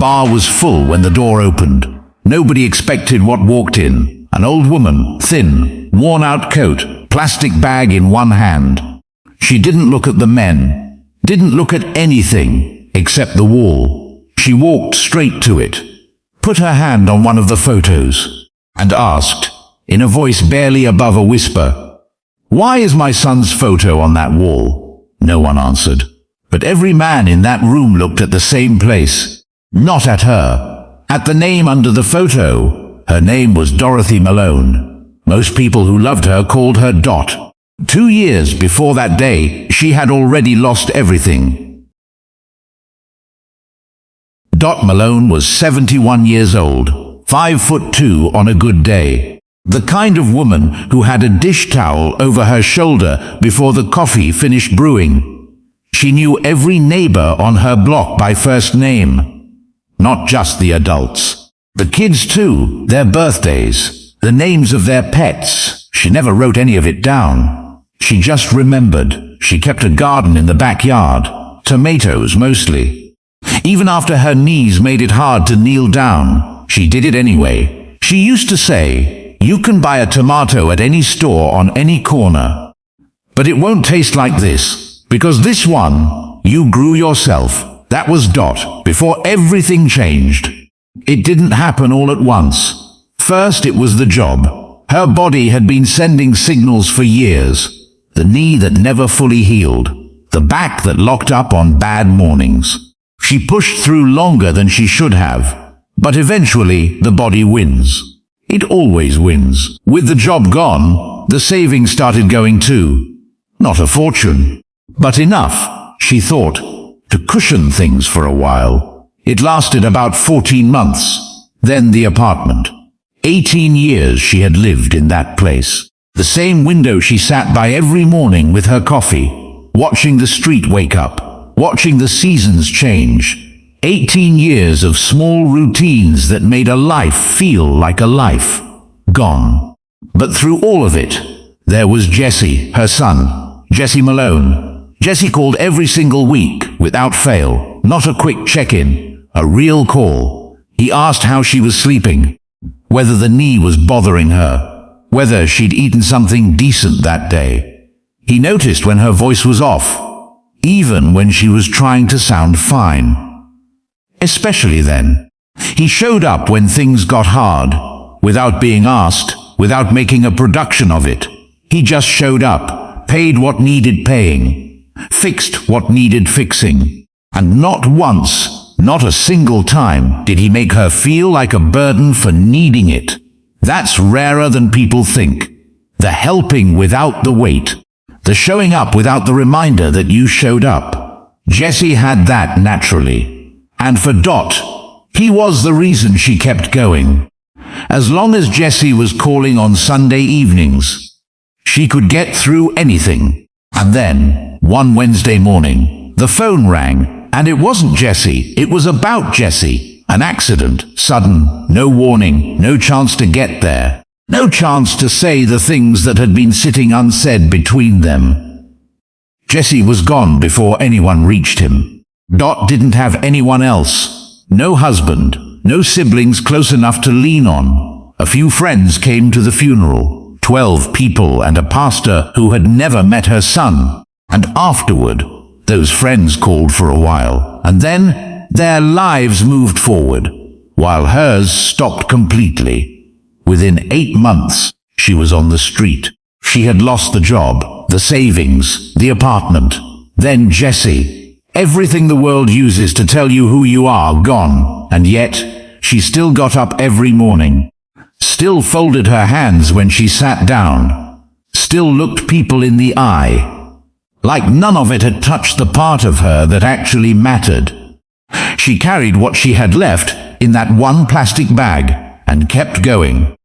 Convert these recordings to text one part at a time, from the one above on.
bar was full when the door opened. Nobody expected what walked in. An old woman, thin, worn-out coat, plastic bag in one hand. She didn't look at the men, didn't look at anything except the wall. She walked straight to it, put her hand on one of the photos, and asked, in a voice barely above a whisper, "Why is my son's photo on that wall?" No one answered. But every man in that room looked at the same place, not at her, at the name under the photo. Her name was Dorothy Malone. Most people who loved her called her Dot. 2 years before that day, she had already lost everything. Dot Malone was 71 years old, 5'2" on a good day. The kind of woman who had a dish towel over her shoulder before the coffee finished brewing. She knew every neighbor on her block by first name. Not just the adults. The kids too, their birthdays, the names of their pets. She never wrote any of it down. She just remembered. She kept a garden in the backyard. Tomatoes mostly. Even after her knees made it hard to kneel down, she did it anyway. She used to say, "You can buy a tomato at any store on any corner, but it won't taste like this, because this one, you grew yourself." That was Dot, before everything changed. It didn't happen all at once. First it was the job. Her body had been sending signals for years. The knee that never fully healed. The back that locked up on bad mornings. She pushed through longer than she should have. But eventually, the body wins. It always wins. With the job gone, the savings started going too. Not a fortune, but enough, she thought, to cushion things for a while. It lasted about 14 months. Then the apartment. 18 years she had lived in that place. The same window she sat by every morning with her coffee, watching the street wake up, watching the seasons change. 18 years of small routines that made a life feel like a life. Gone. But through all of it, there was Jesse, her son, Jesse Malone. Jesse called every single week, without fail. Not a quick check-in, a real call. He asked how she was sleeping, whether the knee was bothering her, whether she'd eaten something decent that day. He noticed when her voice was off, even when she was trying to sound fine. Especially then. He showed up when things got hard, without being asked, without making a production of it. He just showed up, paid what needed paying, fixed what needed fixing. And not once, not a single time, did he make her feel like a burden for needing it. That's rarer than people think. The helping without the weight. The showing up without the reminder that you showed up. Jesse had that naturally. And for Dot, he was the reason she kept going. As long as Jesse was calling on Sunday evenings, she could get through anything. And then, one Wednesday morning, the phone rang, and it wasn't Jesse, it was about Jesse. An accident, sudden, no warning, no chance to get there. No chance to say the things that had been sitting unsaid between them. Jesse was gone before anyone reached him. Dot didn't have anyone else. No husband, no siblings close enough to lean on. A few friends came to the funeral. 12 people and a pastor who had never met her son. And afterward, those friends called for a while. And then, their lives moved forward, while hers stopped completely. Within 8 months, she was on the street. She had lost the job, the savings, the apartment. Then Jesse. Everything the world uses to tell you who you are, gone. And yet, she still got up every morning. Still folded her hands when she sat down. Still looked people in the eye. Like none of it had touched the part of her that actually mattered. She carried what she had left in that one plastic bag and kept going.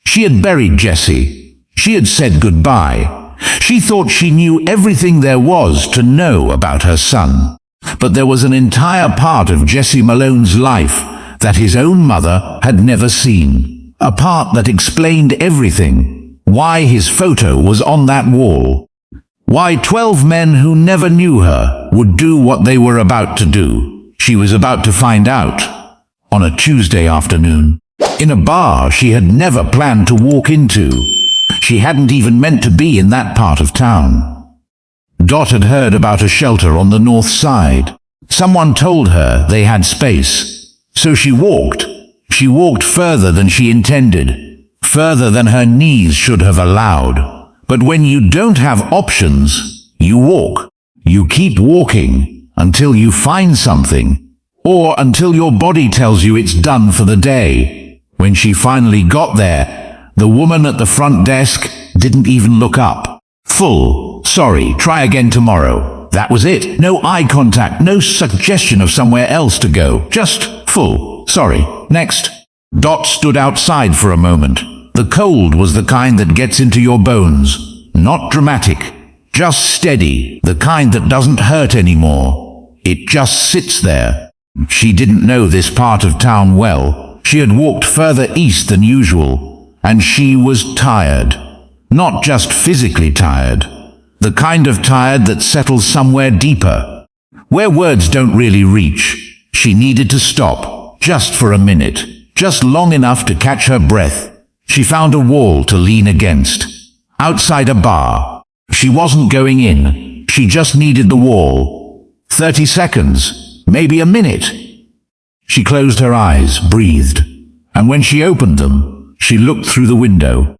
She had buried Jesse. She had said goodbye. She thought she knew everything there was to know about her son. But there was an entire part of Jesse Malone's life that his own mother had never seen. A part that explained everything. Why his photo was on that wall. Why 12 men who never knew her would do what they were about to do. She was about to find out. on a Tuesday afternoon. In a bar she had never planned to walk into. She hadn't even meant to be in that part of town. Dot had heard about a shelter on the north side. Someone told her they had space. So she walked. She walked further than she intended, further than her knees should have allowed. But when you don't have options, you walk. You keep walking until you find something, or until your body tells you it's done for the day. When she finally got there, the woman at the front desk didn't even look up. Full, sorry, try again tomorrow. That was it. No eye contact, no suggestion of somewhere else to go. Just full, sorry, next. Dot stood outside for a moment. The cold was the kind that gets into your bones. Not dramatic, just steady, the kind that doesn't hurt anymore. It just sits there. She didn't know this part of town well. She had walked further east than usual, and she was tired. Not just physically tired. The kind of tired that settles somewhere deeper, where words don't really reach. She needed to stop, just for a minute, just long enough to catch her breath. She found a wall to lean against. Outside a bar. She wasn't going in. She just needed the wall. 30 seconds, maybe a minute. She closed her eyes, breathed, and when she opened them, she looked through the window.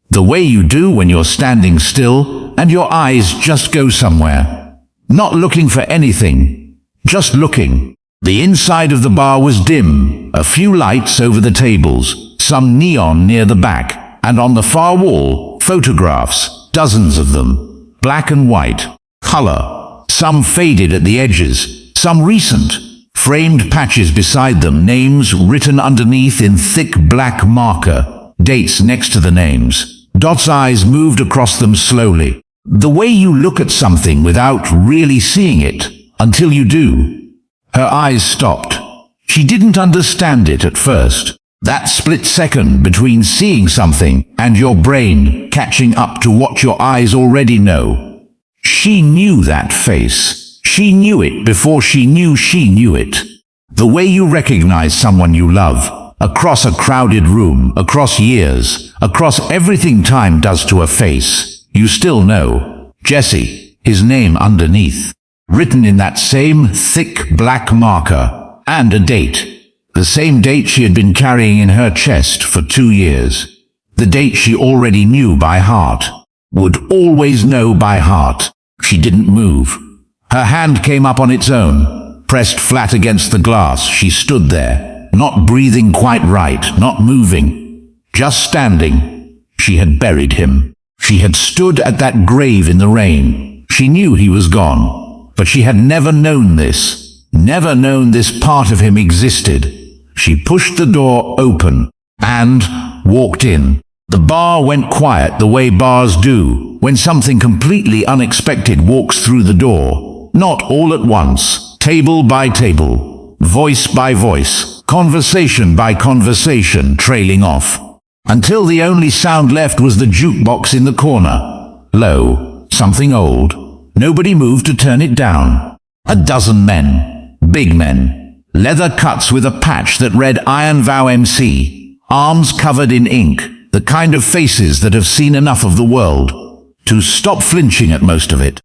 The way you do when you're standing still and your eyes just go somewhere. Not looking for anything, just looking. The inside of the bar was dim, a few lights over the tables, some neon near the back, and on the far wall, photographs, dozens of them, black and white, color, some faded at the edges, some recent, framed patches beside them, names written underneath in thick black marker, dates next to the names. Dot's eyes moved across them slowly. The way you look at something without really seeing it, until you do. Her eyes stopped. She didn't understand it at first. That split second between seeing something and your brain catching up to what your eyes already know. She knew that face. She knew it before she knew it. The way you recognize someone you love. Across a crowded room, across years, across everything time does to a face. You still know. Jesse, his name underneath. Written in that same thick black marker. And a date. The same date she had been carrying in her chest for 2 years. The date she already knew by heart. Would always know by heart. She didn't move. Her hand came up on its own. Pressed flat against the glass, she stood there. Not breathing quite right, not moving. Just standing. She had buried him. She had stood at that grave in the rain. She knew he was gone. But she had never known this. Never known this part of him existed. She pushed the door open and walked in. The bar went quiet the way bars do when something completely unexpected walks through the door. Not all at once, table by table, voice by voice, conversation by conversation trailing off. Until the only sound left was the jukebox in the corner. Low, something old. Nobody moved to turn it down. A dozen men. Big men. Leather cuts with a patch that read Iron Vow MC. Arms covered in ink. The kind of faces that have seen enough of the world to stop flinching at most of it.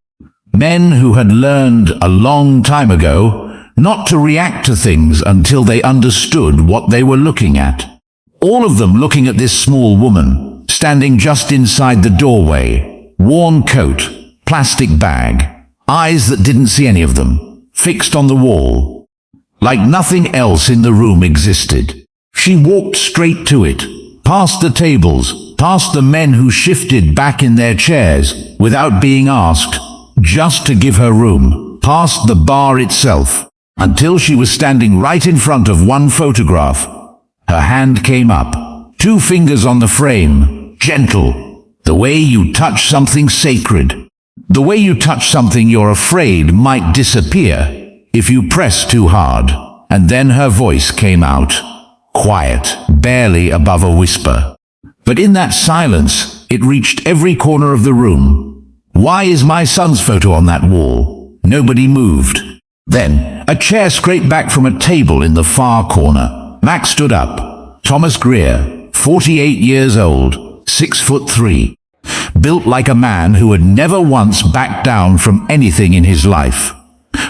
Men who had learned a long time ago not to react to things until they understood what they were looking at. All of them looking at this small woman, standing just inside the doorway. Worn coat, plastic bag, eyes that didn't see any of them, fixed on the wall. Like nothing else in the room existed. She walked straight to it, past the tables, past the men who shifted back in their chairs without being asked, just to give her room, past the bar itself, until she was standing right in front of one photograph. Her hand came up, 2 fingers on the frame, gentle, the way you touch something sacred, the way you touch something you're afraid might disappear if you press too hard. And then her voice came out, quiet, barely above a whisper. But in that silence, it reached every corner of the room. Why is my son's photo on that wall? Nobody moved. Then, a chair scraped back from a table in the far corner. Mac stood up. Thomas Greer, 48 years old, 6'3", built like a man who had never once backed down from anything in his life.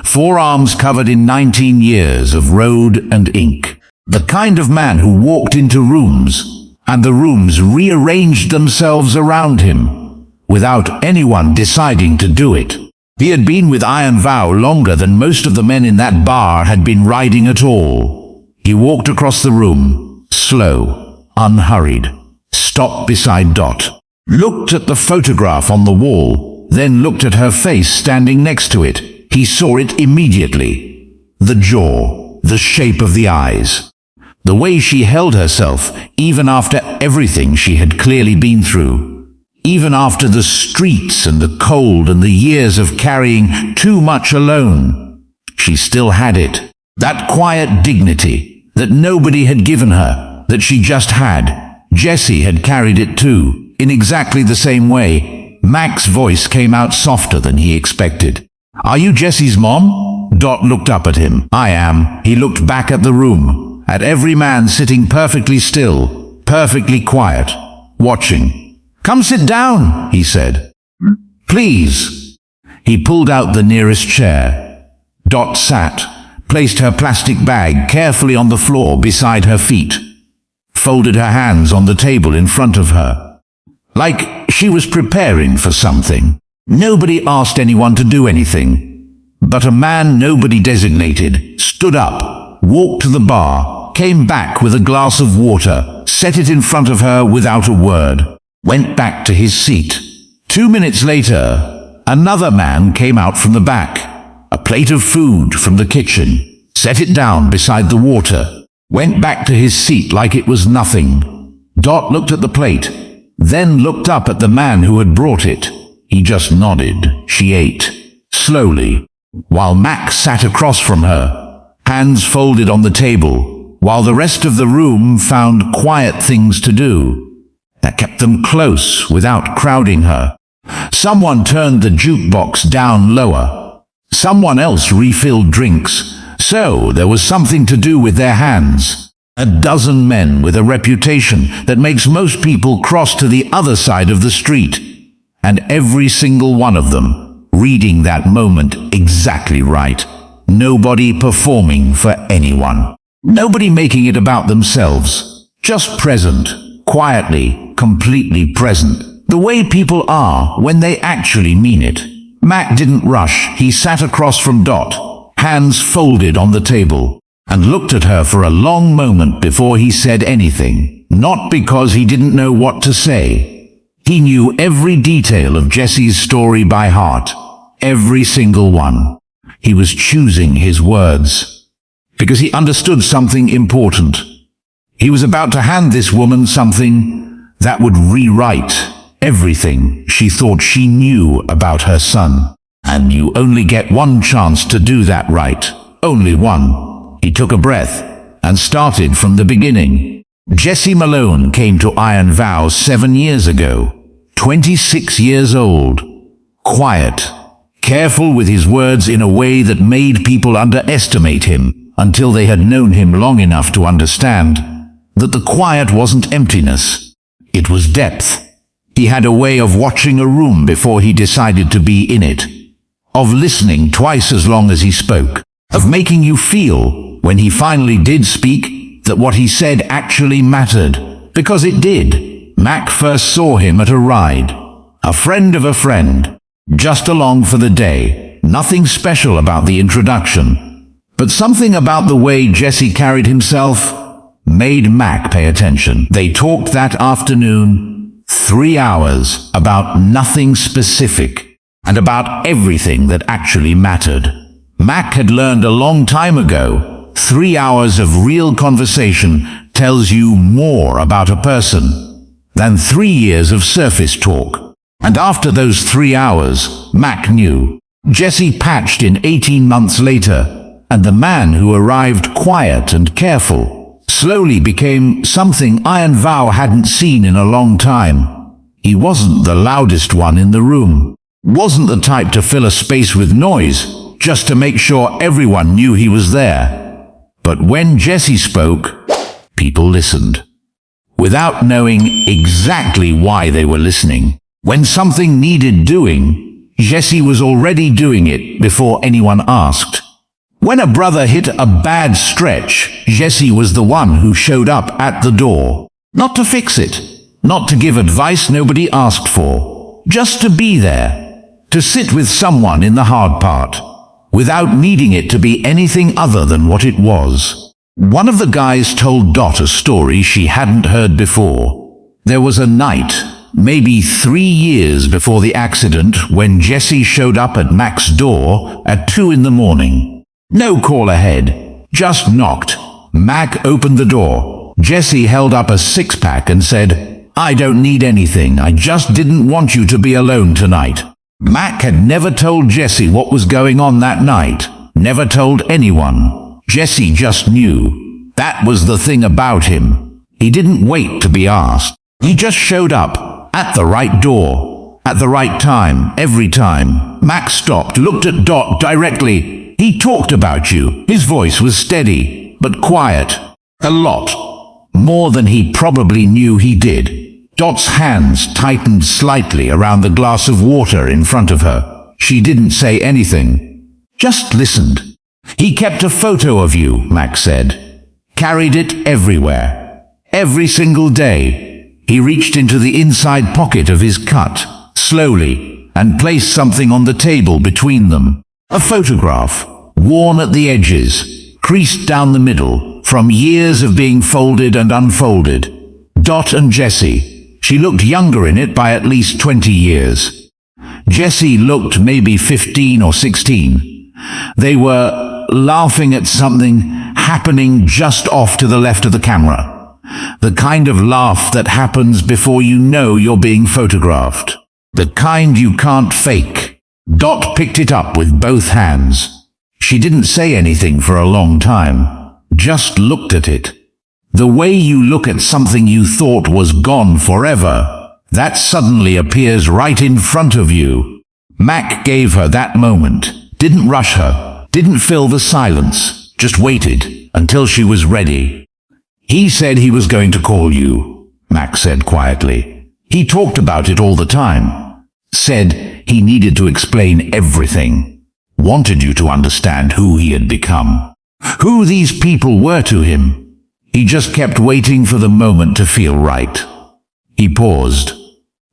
Forearms covered in 19 years of road and ink. The kind of man who walked into rooms, and the rooms rearranged themselves around him, without anyone deciding to do it. He had been with Iron Vow longer than most of the men in that bar had been riding at all. He walked across the room, slow, unhurried, stopped beside Dot, looked at the photograph on the wall, then looked at her face standing next to it. He saw it immediately. The jaw, the shape of the eyes, the way she held herself, even after everything she had clearly been through, even after the streets and the cold and the years of carrying too much alone. She still had it. That quiet dignity that nobody had given her, that she just had. Jessie had carried it too, in exactly the same way. Mac's voice came out softer than he expected. "Are you Jessie's mom?" Dot looked up at him. "I am." He looked back at the room, at every man sitting perfectly still, perfectly quiet, watching. "Come sit down," he said. "Please." He pulled out the nearest chair. Dot sat, placed her plastic bag carefully on the floor beside her feet, folded her hands on the table in front of her, like she was preparing for something. Nobody asked anyone to do anything, but a man nobody designated stood up, walked to the bar, came back with a glass of water, set it in front of her without a word, went back to his seat. 2 minutes later, another man came out from the back, a plate of food from the kitchen, set it down beside the water, went back to his seat like it was nothing. Dot looked at the plate, then looked up at the man who had brought it. He just nodded. She ate, slowly, while Mac sat across from her, hands folded on the table, while the rest of the room found quiet things to do that kept them close without crowding her. Someone turned the jukebox down lower. Someone else refilled drinks, so there was something to do with their hands. A dozen men with a reputation that makes most people cross to the other side of the street, and every single one of them reading that moment exactly right. Nobody performing for anyone. Nobody making it about themselves. Just present, quietly, completely present. The way people are when they actually mean it. Mac didn't rush. He sat across from Dot, hands folded on the table, and looked at her for a long moment before he said anything. Not because he didn't know what to say. He knew every detail of Jessie's story by heart, every single one. He was choosing his words, because he understood something important. He was about to hand this woman something that would rewrite everything she thought she knew about her son. And you only get one chance to do that right. Only one. He took a breath and started from the beginning. Jessie Malone came to Iron Vow 7 years ago. 26 years old, quiet, careful with his words in a way that made people underestimate him until they had known him long enough to understand that the quiet wasn't emptiness, it was depth. He had a way of watching a room before he decided to be in it, of listening twice as long as he spoke, of making you feel, when he finally did speak, that what he said actually mattered, because it did. Mac first saw him at a ride. A friend of a friend. Just along for the day. Nothing special about the introduction. But something about the way Jessie carried himself made Mac pay attention. They talked that afternoon, 3 hours, about nothing specific, and about everything that actually mattered. Mac had learned a long time ago, 3 hours of real conversation tells you more about a person than 3 years of surface talk. And after those 3 hours, Mac knew. Jessie patched in 18 months later, and the man who arrived quiet and careful slowly became something Iron Vow hadn't seen in a long time. He wasn't the loudest one in the room, wasn't the type to fill a space with noise just to make sure everyone knew he was there. But when Jessie spoke, People listened, without knowing exactly why they were listening. When something needed doing, Jesse was already doing it before anyone asked. When a brother hit a bad stretch, Jesse was the one who showed up at the door. Not to fix it, not to give advice nobody asked for, just to be there, to sit with someone in the hard part, without needing it to be anything other than what it was. One of the guys told Dot a story she hadn't heard before. There was a night, maybe 3 years before the accident, when Jesse showed up at Mac's door at 2 in the morning. No call ahead, just knocked. Mac opened the door. Jesse held up a six-pack and said, "I don't need anything, I just didn't want you to be alone tonight." Mac had never told Jesse what was going on that night, never told anyone. Jesse just knew. That was the thing about him. He didn't wait to be asked. He just showed up, at the right door, at the right time, every time. Mac stopped, looked at Dot directly. "He talked about you." His voice was steady, but quiet. A lot. More than he probably knew he did. Dot's hands tightened slightly around the glass of water in front of her. She didn't say anything, just listened. "He kept a photo of you," Mac said. "Carried it everywhere. Every single day." He reached into the inside pocket of his cut, slowly, and placed something on the table between them. A photograph, worn at the edges, creased down the middle, from years of being folded and unfolded. Dot and Jesse. She looked younger in it by at least 20 years. Jesse looked maybe 15 or 16. They were laughing at something happening just off to the left of the camera. The kind of laugh that happens before you know you're being photographed. The kind you can't fake. Dot picked it up with both hands. She didn't say anything for a long time, just looked at it. The way you look at something you thought was gone forever, that suddenly appears right in front of you. Mac gave her that moment, didn't rush her, didn't fill the silence, just waited until she was ready. "He said he was going to call you," Mac said quietly. "He talked about it all the time. Said he needed to explain everything. Wanted you to understand who he had become. Who these people were to him. He just kept waiting for the moment to feel right." He paused.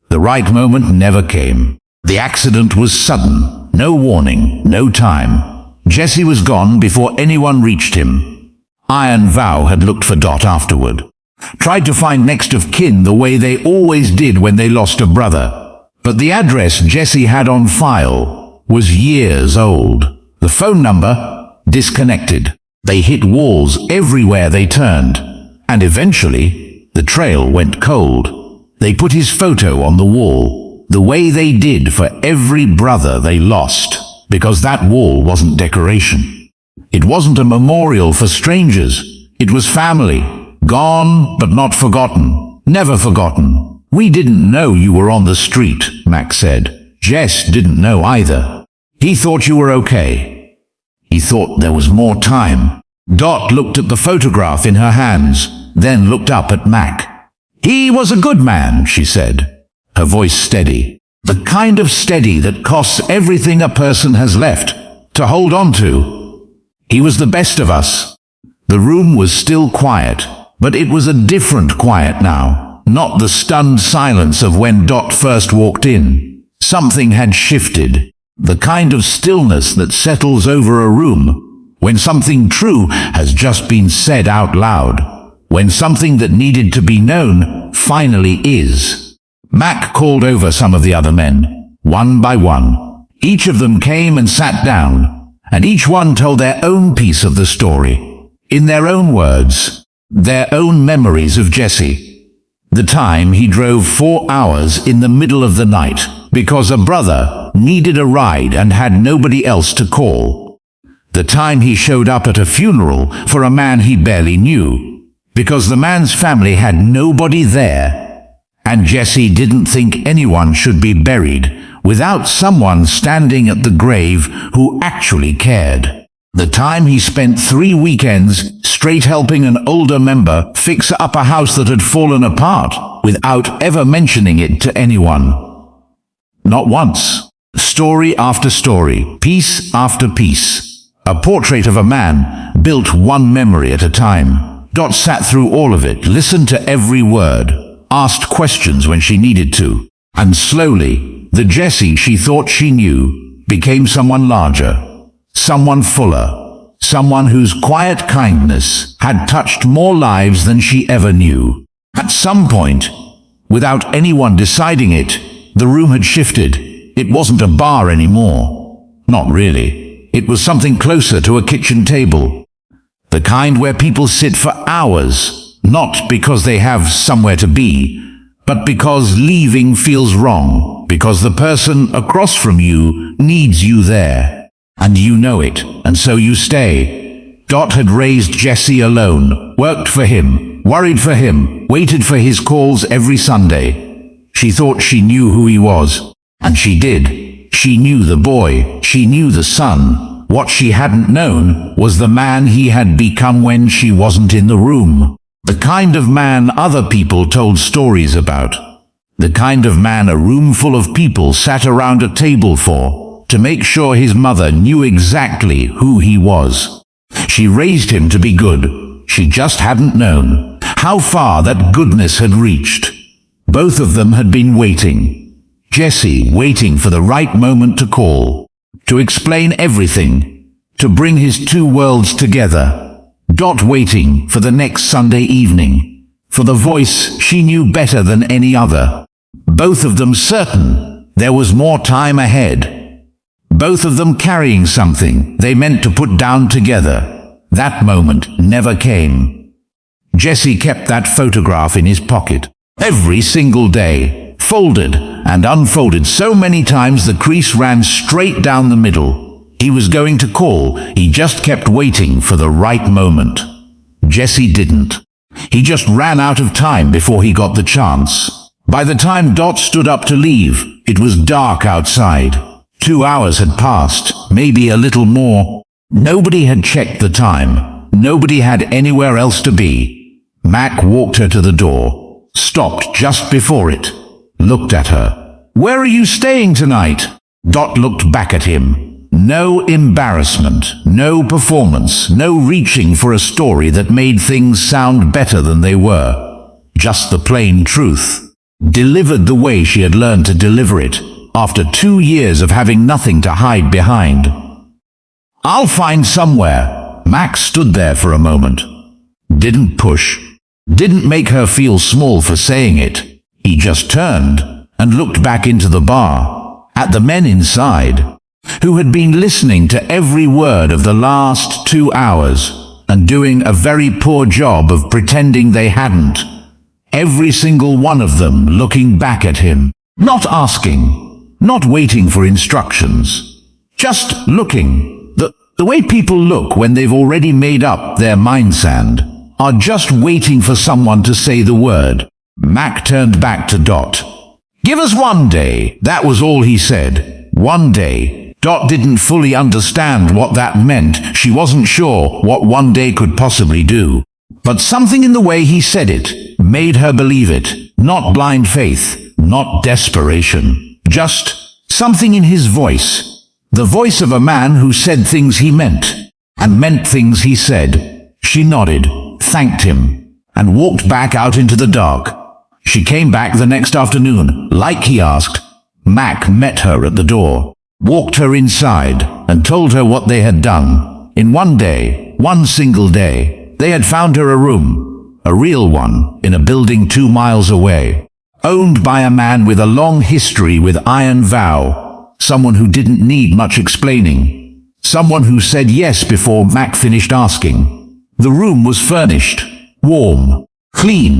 The right moment never came. The accident was sudden. No warning, no time. Jesse was gone before anyone reached him. Iron Vow had looked for Dot afterward. Tried to find next of kin the way they always did when they lost a brother. But the address Jesse had on file was years old. The phone number, disconnected. They hit walls everywhere they turned. And eventually, the trail went cold. They put his photo on the wall, the way they did for every brother they lost, because that wall wasn't decoration. It wasn't a memorial for strangers. It was family. Gone, but not forgotten. Never forgotten. "We didn't know you were on the street," Mac said. Jess didn't know either. "He thought you were okay. He thought there was more time." Dot looked at the photograph in her hands, then looked up at Mac. "He was a good man," she said, her voice steady. The kind of steady that costs everything a person has left to hold on to. "He was the best of us." The room was still quiet, but it was a different quiet now, not the stunned silence of when Dot first walked in. Something had shifted. The kind of stillness that settles over a room when something true has just been said out loud, when something that needed to be known finally is. Mac called over some of the other men, one by one. Each of them came and sat down, and each one told their own piece of the story, in their own words, their own memories of Jesse. The time he drove 4 hours in the middle of the night because a brother needed a ride and had nobody else to call. The time he showed up at a funeral for a man he barely knew because the man's family had nobody there, and Jesse didn't think anyone should be buried without someone standing at the grave who actually cared. The time he spent 3 weekends straight helping an older member fix up a house that had fallen apart without ever mentioning it to anyone. Not once. Story after story, piece after piece. A portrait of a man, built one memory at a time. Dot sat through all of it, listened to every word, asked questions when she needed to. And slowly, the Jessie she thought she knew became someone larger, someone fuller, someone whose quiet kindness had touched more lives than she ever knew. At some point, without anyone deciding it, the room had shifted. It wasn't a bar anymore. Not really. It was something closer to a kitchen table. The kind where people sit for hours, not because they have somewhere to be, but because leaving feels wrong, because the person across from you needs you there. And you know it, and so you stay. Dot had raised Jesse alone, worked for him, worried for him, waited for his calls every Sunday. She thought she knew who he was, and she did. She knew the boy, she knew the son. What she hadn't known was the man he had become when she wasn't in the room. The kind of man other people told stories about. The kind of man a room full of people sat around a table for, to make sure his mother knew exactly who he was. She raised him to be good. She just hadn't known how far that goodness had reached. Both of them had been waiting. Jesse waiting for the right moment to call, to explain everything, to bring his two worlds together. Dot waiting for the next Sunday evening, for the voice she knew better than any other. Both of them certain there was more time ahead. Both of them carrying something they meant to put down together. That moment never came. Jesse kept that photograph in his pocket. Every single day, folded and unfolded so many times the crease ran straight down the middle. He was going to call, he just kept waiting for the right moment. Jesse didn't. He just ran out of time before he got the chance. By the time Dot stood up to leave, it was dark outside. 2 hours had passed, maybe a little more. Nobody had checked the time. Nobody had anywhere else to be. Mac walked her to the door, stopped just before it, looked at her. "Where are you staying tonight?" Dot looked back at him. No embarrassment, no performance, no reaching for a story that made things sound better than they were. Just the plain truth, delivered the way she had learned to deliver it. After 2 years of having nothing to hide behind. "I'll find somewhere." Max stood there for a moment. Didn't push. Didn't make her feel small for saying it. He just turned and looked back into the bar, at the men inside, who had been listening to every word of the last 2 hours, and doing a very poor job of pretending they hadn't. Every single one of them looking back at him, not asking. Not waiting for instructions. Just looking. The way people look when they've already made up their mind sand, are just waiting for someone to say the word. Mac turned back to Dot. "Give us one day." That was all he said. One day. Dot didn't fully understand what that meant. She wasn't sure what one day could possibly do. But something in the way he said it made her believe it. Not blind faith, not desperation. Just something in his voice. The voice of a man who said things he meant, and meant things he said. She nodded, thanked him, and walked back out into the dark. She came back the next afternoon, like he asked. Mac met her at the door, walked her inside, and told her what they had done. In one day, one single day, they had found her a room, a real one, in a building 2 miles away. Owned by a man with a long history with Iron Vow, someone who didn't need much explaining, someone who said yes before Mac finished asking. The room was furnished, warm, clean,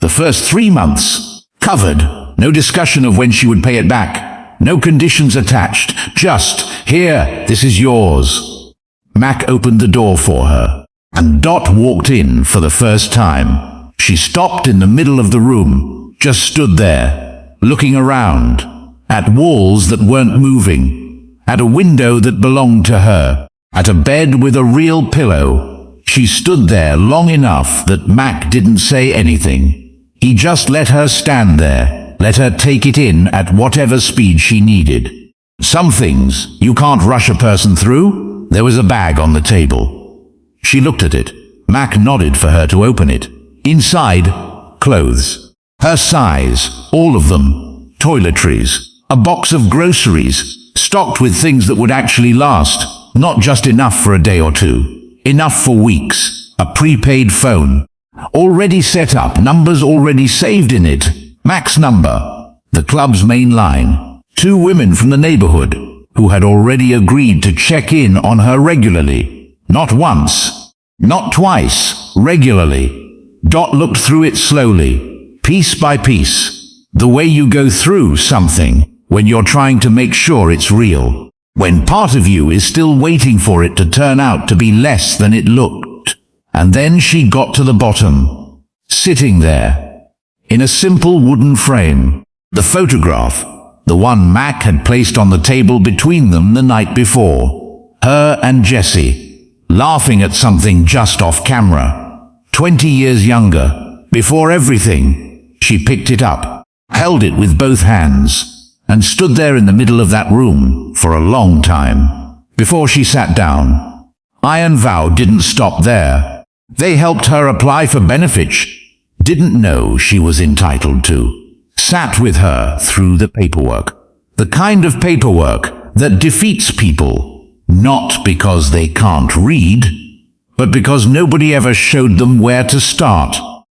the first 3 months, covered, no discussion of when she would pay it back, no conditions attached, just, "Here, this is yours." Mac opened the door for her, and Dot walked in for the first time. She stopped in the middle of the room, just stood there, looking around, at walls that weren't moving, at a window that belonged to her, at a bed with a real pillow. She stood there long enough that Mac didn't say anything. He just let her stand there, let her take it in at whatever speed she needed. Some things you can't rush a person through. There was a bag on the table. She looked at it. Mac nodded for her to open it. Inside, clothes. Her size, all of them. Toiletries. A box of groceries, stocked with things that would actually last. Not just enough for a day or two. Enough for weeks. A prepaid phone. Already set up, numbers already saved in it. Mac's number. The club's main line. 2 women from the neighborhood, who had already agreed to check in on her regularly. Not once. Not twice. Regularly. Dot looked through it slowly, piece by piece. The way you go through something when you're trying to make sure it's real. When part of you is still waiting for it to turn out to be less than it looked. And then she got to the bottom. Sitting there. In a simple wooden frame. The photograph. The one Mac had placed on the table between them the night before. Her and Jesse. Laughing at something just off camera. 20 years younger. Before everything. She picked it up. Held it with both hands. And stood there in the middle of that room for a long time, before she sat down. Iron Vow didn't stop there. They helped her apply for benefits didn't know she was entitled to. Sat with her through the paperwork. The kind of paperwork that defeats people, not because they can't read, but because nobody ever showed them where to start.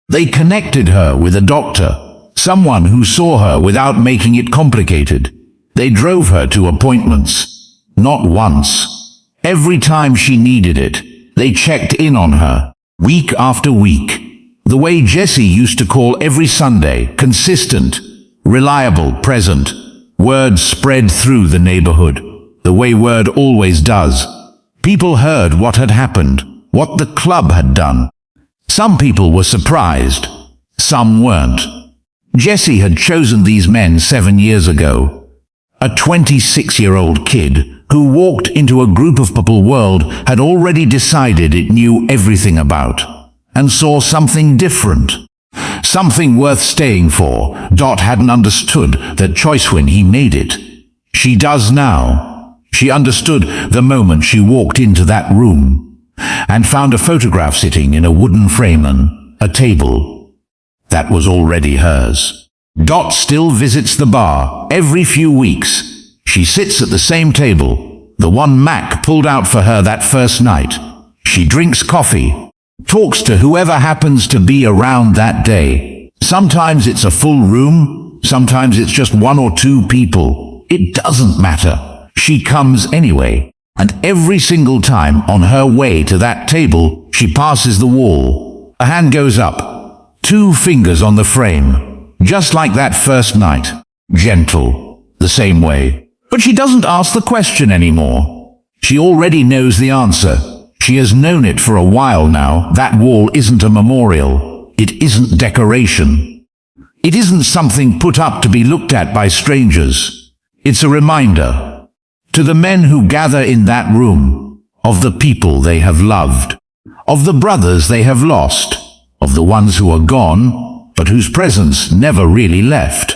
They connected her with a doctor. Someone who saw her without making it complicated. They drove her to appointments. Not once. Every time she needed it, they checked in on her. Week after week. The way Jesse used to call every Sunday. Consistent. Reliable. Present. Word spread through the neighborhood. The way word always does. People heard what had happened. What the club had done. Some people were surprised. Some weren't. Jesse had chosen these men 7 years ago. A 26-year-old kid who walked into a group of people world had already decided it knew everything about, and saw something different. Something worth staying for. Dot hadn't understood that choice when he made it. She does now. She understood the moment she walked into that room, and found a photograph sitting in a wooden frame on a table. That was already hers. Dot still visits the bar every few weeks. She sits at the same table, the one Mac pulled out for her that first night. She drinks coffee, talks to whoever happens to be around that day. Sometimes it's a full room, sometimes it's just 1 or 2 people. It doesn't matter. She comes anyway. And every single time on her way to that table, she passes the wall. A hand goes up. 2 fingers on the frame, just like that first night. Gentle, the same way. But she doesn't ask the question anymore. She already knows the answer. She has known it for a while now. That wall isn't a memorial. It isn't decoration. It isn't something put up to be looked at by strangers. It's a reminder to the men who gather in that room of the people they have loved, of the brothers they have lost, of the ones who are gone, but whose presence never really left.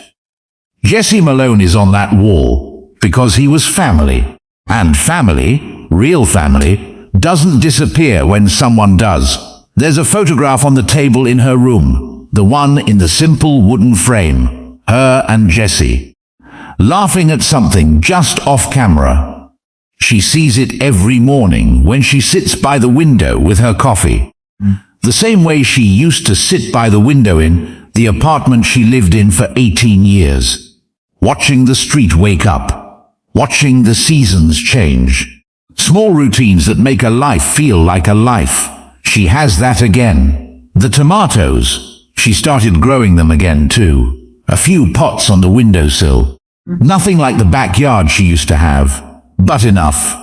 Jesse Malone is on that wall because he was family. And family, real family, doesn't disappear when someone does. There's a photograph on the table in her room, the one in the simple wooden frame, her and Jesse, laughing at something just off camera. She sees it every morning when she sits by the window with her coffee. The same way she used to sit by the window in the apartment she lived in for 18 years, watching the street wake up, watching the seasons change. Small routines that make a life feel like a life. She has that again. The tomatoes, she started growing them again too. A few pots on the windowsill. Nothing like the backyard she used to have, but enough.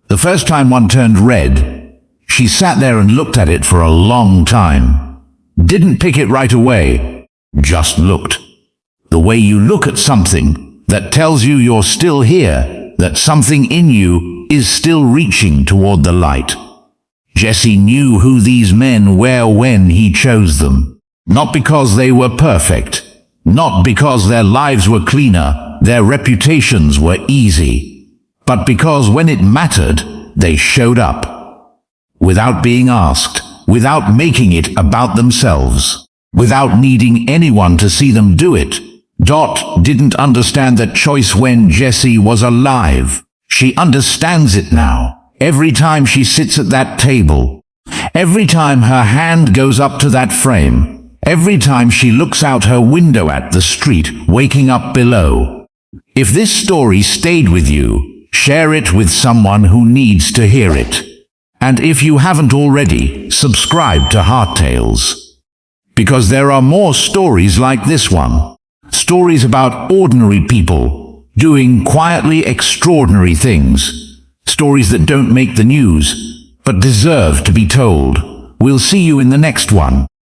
The first time one turned red, she sat there and looked at it for a long time. Didn't pick it right away, just looked. The way you look at something that tells you you're still here, that something in you is still reaching toward the light. Jesse knew who these men were when he chose them. Not because they were perfect, not because their lives were cleaner, their reputations were easy, but because when it mattered, they showed up. Without being asked, without making it about themselves, without needing anyone to see them do it. Dot didn't understand that choice when Jesse was alive. She understands it now. Every time she sits at that table, every time her hand goes up to that frame, every time she looks out her window at the street waking up below. If this story stayed with you, share it with someone who needs to hear it. And if you haven't already, subscribe to Heart Tales. Because there are more stories like this one. Stories about ordinary people doing quietly extraordinary things. Stories that don't make the news, but deserve to be told. We'll see you in the next one.